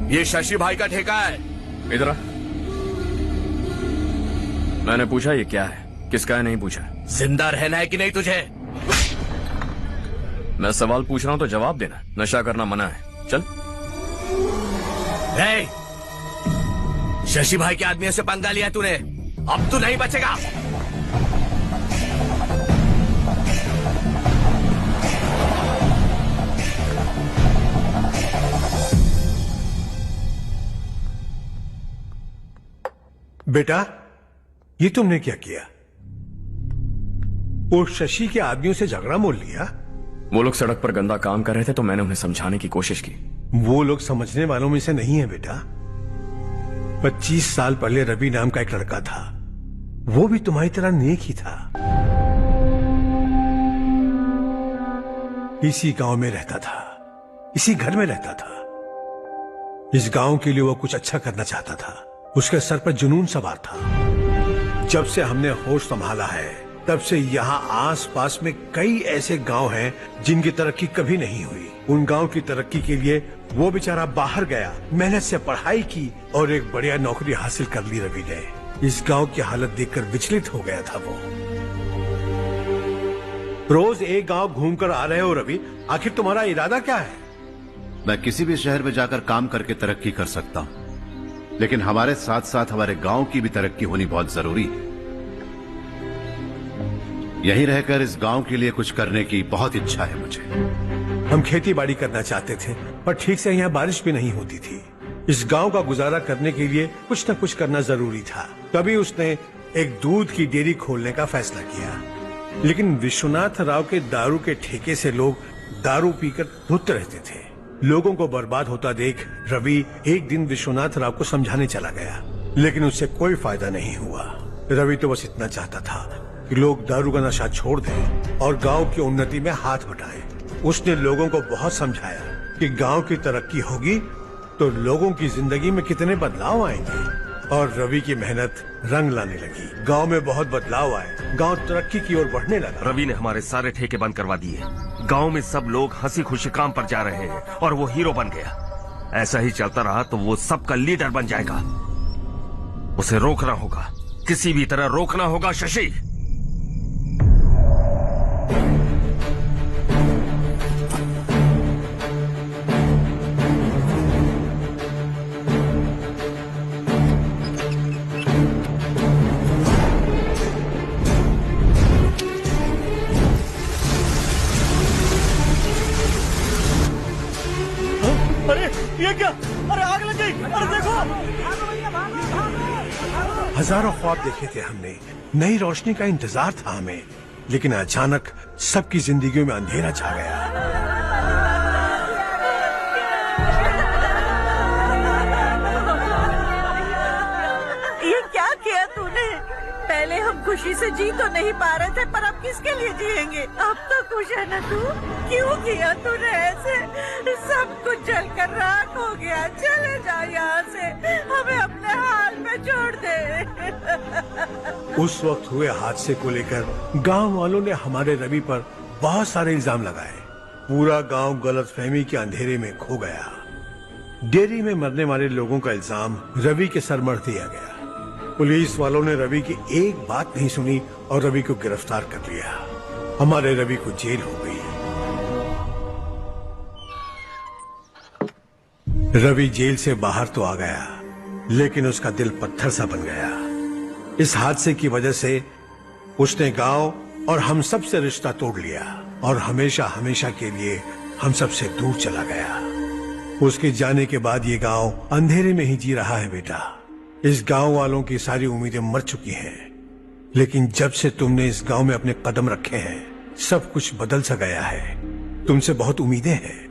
ये शशि भाई का ठेका है। इधर आ। मैंने पूछा ये क्या है, किसका है नहीं पूछा। जिंदा रहना है कि नहीं तुझे? मैं सवाल पूछ रहा हूं तो जवाब देना। नशा करना मना है। चल। शशि भाई के आदमियों से पंगा लिया तूने, अब तू नहीं बचेगा। बेटा, ये तुमने क्या किया? वो शशि के आदमियों से झगड़ा मोल लिया? वो लोग सड़क पर गंदा काम कर रहे थे तो मैंने उन्हें समझाने की कोशिश की। वो लोग समझने वालों में से नहीं है बेटा। 25 साल पहले रवि नाम का एक लड़का था, वो भी तुम्हारी तरह नेक ही था। इसी गांव में रहता था, इसी घर में रहता था। इस गांव के लिए वो कुछ अच्छा करना चाहता था। उसके सर पर जुनून सवार था। जब से हमने होश संभाला है तब से यहाँ आस पास में कई ऐसे गांव हैं जिनकी तरक्की कभी नहीं हुई। उन गांव की तरक्की के लिए वो बेचारा बाहर गया, मेहनत से पढ़ाई की और एक बढ़िया नौकरी हासिल कर ली रवि ने। इस गांव की हालत देखकर विचलित हो गया था वो। रोज एक गांव घूमकर आ रहे हो रवि, आखिर तुम्हारा इरादा क्या है? मैं किसी भी शहर में जाकर काम करके तरक्की कर सकता हूँ, लेकिन हमारे साथ साथ हमारे गांव की भी तरक्की होनी बहुत जरूरी है। यहीं रहकर इस गांव के लिए कुछ करने की बहुत इच्छा है मुझे। हम खेती बाड़ी करना चाहते थे, पर ठीक से यहाँ बारिश भी नहीं होती थी। इस गांव का गुजारा करने के लिए कुछ न कुछ करना जरूरी था। तभी उसने एक दूध की डेयरी खोलने का फैसला किया। लेकिन विश्वनाथ राव के दारू के ठेके से लोग दारू पीकर धुत रहते थे। लोगों को बर्बाद होता देख रवि एक दिन विश्वनाथ राव को समझाने चला गया, लेकिन उससे कोई फायदा नहीं हुआ। रवि तो बस इतना चाहता था कि लोग दारू का नशा छोड़ दें और गांव की उन्नति में हाथ बटाएं। उसने लोगों को बहुत समझाया कि गांव की तरक्की होगी तो लोगों की जिंदगी में कितने बदलाव आएंगे, और रवि की मेहनत रंग लाने लगी। गांव में बहुत बदलाव आए, गांव तरक्की की ओर बढ़ने लगा। रवि ने हमारे सारे ठेके बंद करवा दिए। गांव में सब लोग हंसी खुशी काम पर जा रहे हैं और वो हीरो बन गया। ऐसा ही चलता रहा तो वो सबका लीडर बन जाएगा। उसे रोकना होगा, किसी भी तरह रोकना होगा शशि। अरे ये क्या? अरे आग लग गई! अरे देखो! हजारों ख्वाब देखे थे हमने, नई रोशनी का इंतजार था हमें, लेकिन अचानक सबकी जिंदगियों में अंधेरा छा गया। ये क्या किया तूने? पहले हम खुशी से जी तो नहीं पा रहे थे, पर अब किसके लिए जिएंगे? अब तो खुश है ना तू? क्यों किया तूने ऐसे? सब कुछ जलकर राख हो गया। चले जा यहाँ से, हमें अपने हाल में छोड़ दे। उस वक्त हुए हादसे को लेकर गांव वालों ने हमारे रवि पर बहुत सारे इल्जाम लगाए। पूरा गांव गलतफहमी के अंधेरे में खो गया। डेयरी में मरने वाले लोगों का इल्जाम रवि के सर मढ़ दिया गया। पुलिस वालों ने रवि की एक बात नहीं सुनी और रवि को गिरफ्तार कर लिया। हमारे रवि को जेल हो गई। रवि जेल से बाहर तो आ गया, लेकिन उसका दिल पत्थर सा बन गया। इस हादसे की वजह से उसने गांव और हम सब से रिश्ता तोड़ लिया और हमेशा हमेशा के लिए हम सब से दूर चला गया। उसके जाने के बाद ये गांव अंधेरे में ही जी रहा है बेटा। इस गांव वालों की सारी उम्मीदें मर चुकी हैं, लेकिन जब से तुमने इस गांव में अपने कदम रखे हैं सब कुछ बदल सा गया है। तुमसे बहुत उम्मीदें हैं।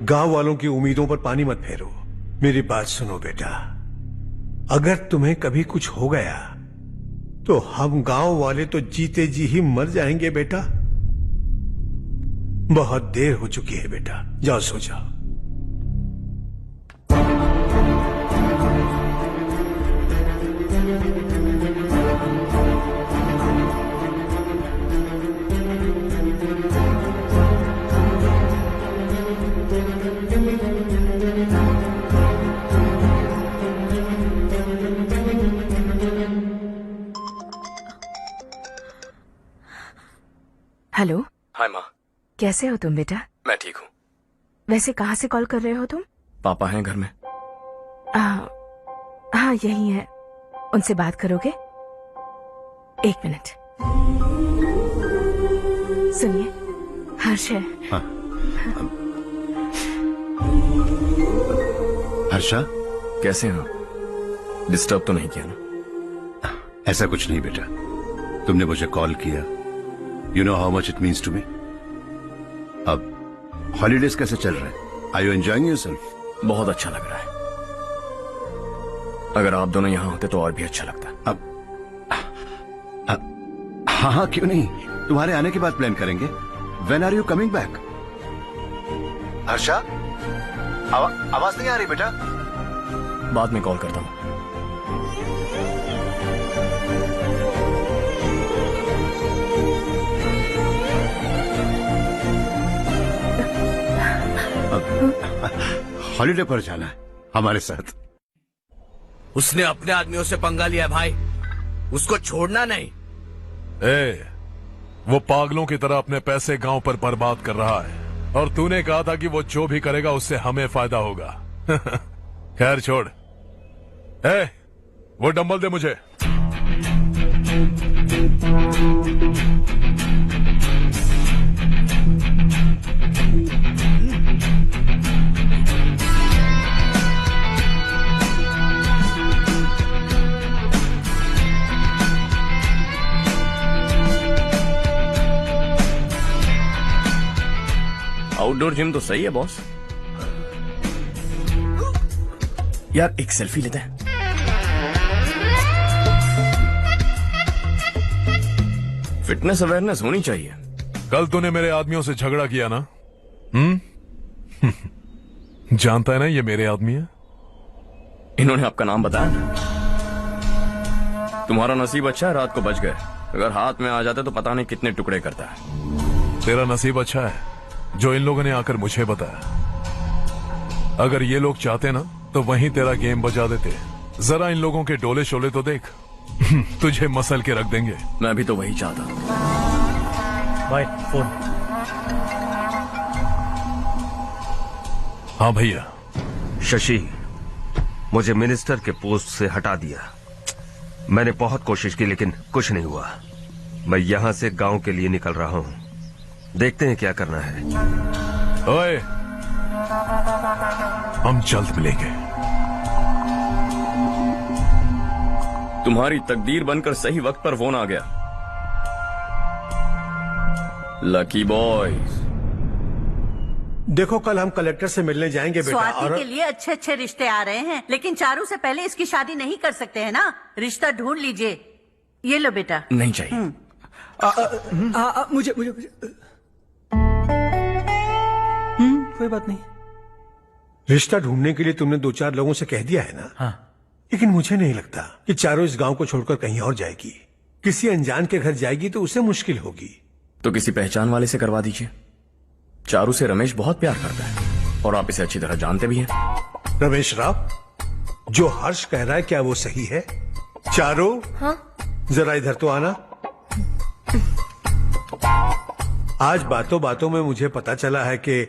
गांव वालों की उम्मीदों पर पानी मत फेरो। मेरी बात सुनो बेटा, अगर तुम्हें कभी कुछ हो गया तो हम गांव वाले तो जीते जी ही मर जाएंगे बेटा। बहुत देर हो चुकी है बेटा, जाओ सो जाओ। कैसे हो तुम बेटा? मैं ठीक हूँ। वैसे कहाँ से कॉल कर रहे हो तुम? पापा हैं घर में। हाँ यही है। उनसे बात करोगे? एक मिनट। सुनिए, हर्ष है। हर्षा, कैसे हैं आप? डिस्टर्ब तो नहीं किया ना? ऐसा कुछ नहीं बेटा, तुमने मुझे कॉल किया। You know how much it means to me. अब हॉलीडेज कैसे चल रहे हैं? Are you enjoying yourself? बहुत अच्छा लग रहा है। अगर आप दोनों यहाँ होते तो और भी अच्छा लगता। हाँ हाँ, क्यों नहीं, तुम्हारे आने के बाद प्लान करेंगे। When are you coming back? Harsha, आवाज नहीं आ रही बेटा। बाद में कॉल करता हूँ। हॉलीडे पर जाना है हमारे साथ। उसने अपने आदमियों से पंगा लिया भाई, उसको छोड़ना नहीं। वो पागलों की तरह अपने पैसे गांव पर बर्बाद कर रहा है और तूने कहा था कि वो जो भी करेगा उससे हमें फायदा होगा। खैर छोड़। वो डंबल दे मुझे। आउटडोर जिम तो सही है बॉस। यार एक सेल्फी लेते हैं। फिटनेस अवेयरनेस होनी चाहिए। कल तूने मेरे आदमियों से झगड़ा किया ना? जानता है ना ये मेरे आदमी है। इन्होंने आपका नाम बताया? तुम्हारा नसीब अच्छा है, रात को बच गए। अगर हाथ में आ जाते तो पता नहीं कितने टुकड़े करता है। तेरा नसीब अच्छा है जो इन लोगों ने आकर मुझे बताया। अगर ये लोग चाहते ना तो वहीं तेरा गेम बजा देते। जरा इन लोगों के डोले शोले तो देख। तुझे मसल के रख देंगे। मैं भी तो वही चाहता। भाई फोन। हाँ भैया। शशि, मुझे मिनिस्टर के पोस्ट से हटा दिया। मैंने बहुत कोशिश की लेकिन कुछ नहीं हुआ। मैं यहां से गांव के लिए निकल रहा हूं। देखते हैं क्या करना है। ओए, हम जल्द मिलेंगे। तुम्हारी तकदीर बनकर सही वक्त पर फोन आ गया। Lucky boys. देखो, कल हम कलेक्टर से मिलने जाएंगे बेटा। स्वाति और के लिए अच्छे अच्छे रिश्ते आ रहे हैं, लेकिन चारू से पहले इसकी शादी नहीं कर सकते हैं ना। रिश्ता ढूंढ लीजिए। ये लो बेटा। नहीं चाहिए। मुझे कोई बात नहीं। रिश्ता ढूंढने के लिए तुमने 2-4 लोगों से कह दिया है ना? हाँ। लेकिन मुझे नहीं लगता कि चारों इस गांव को छोड़कर कहीं और जाएगी। किसी अनजान के घर जाएगी तो उसे मुश्किल होगी। तो किसी पहचान वाले से करवा दीजिए। चारू से रमेश बहुत प्यार करता है और आप इसे अच्छी तरह जानते भी हैं। रमेश राव, जो हर्ष कह रहा है क्या वो सही है? चारू, हाँ? जरा इधर तो आना। आज बातों बातों में मुझे पता चला है कि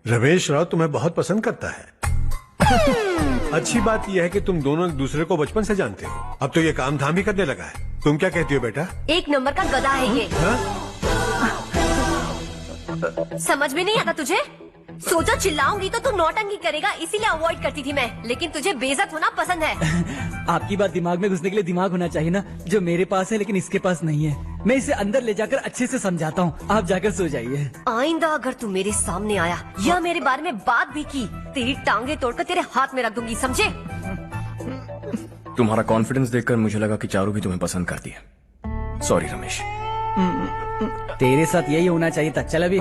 रमेश राव तुम्हें बहुत पसंद करता है। अच्छी बात यह है कि तुम दोनों एक दूसरे को बचपन से जानते हो। अब तो ये काम धाम ही करने लगा है। तुम क्या कहती हो बेटा? एक नंबर का गधा है ये। समझ में नहीं आता तुझे? सोचा चिल्लाऊंगी तो तू नौटंकी करेगा, इसीलिए अवॉइड करती थी मैं। लेकिन तुझे बेइज्जत होना पसंद है। आपकी बात दिमाग में घुसने के लिए दिमाग होना चाहिए ना, जो मेरे पास है लेकिन इसके पास नहीं है। मैं इसे अंदर ले जाकर अच्छे से समझाता हूँ। आप जाकर सो जाइए। आइंदा अगर तू मेरे सामने आया या मेरे बारे में बात भी की, तेरी टांगे तोड़कर तेरे हाथ में रख दूंगी, समझे? तुम्हारा कॉन्फिडेंस देखकर मुझे लगा कि चारू भी तुम्हें पसंद करती है। सॉरी रमेश। तेरे साथ यही होना चाहिए था। चल अभी।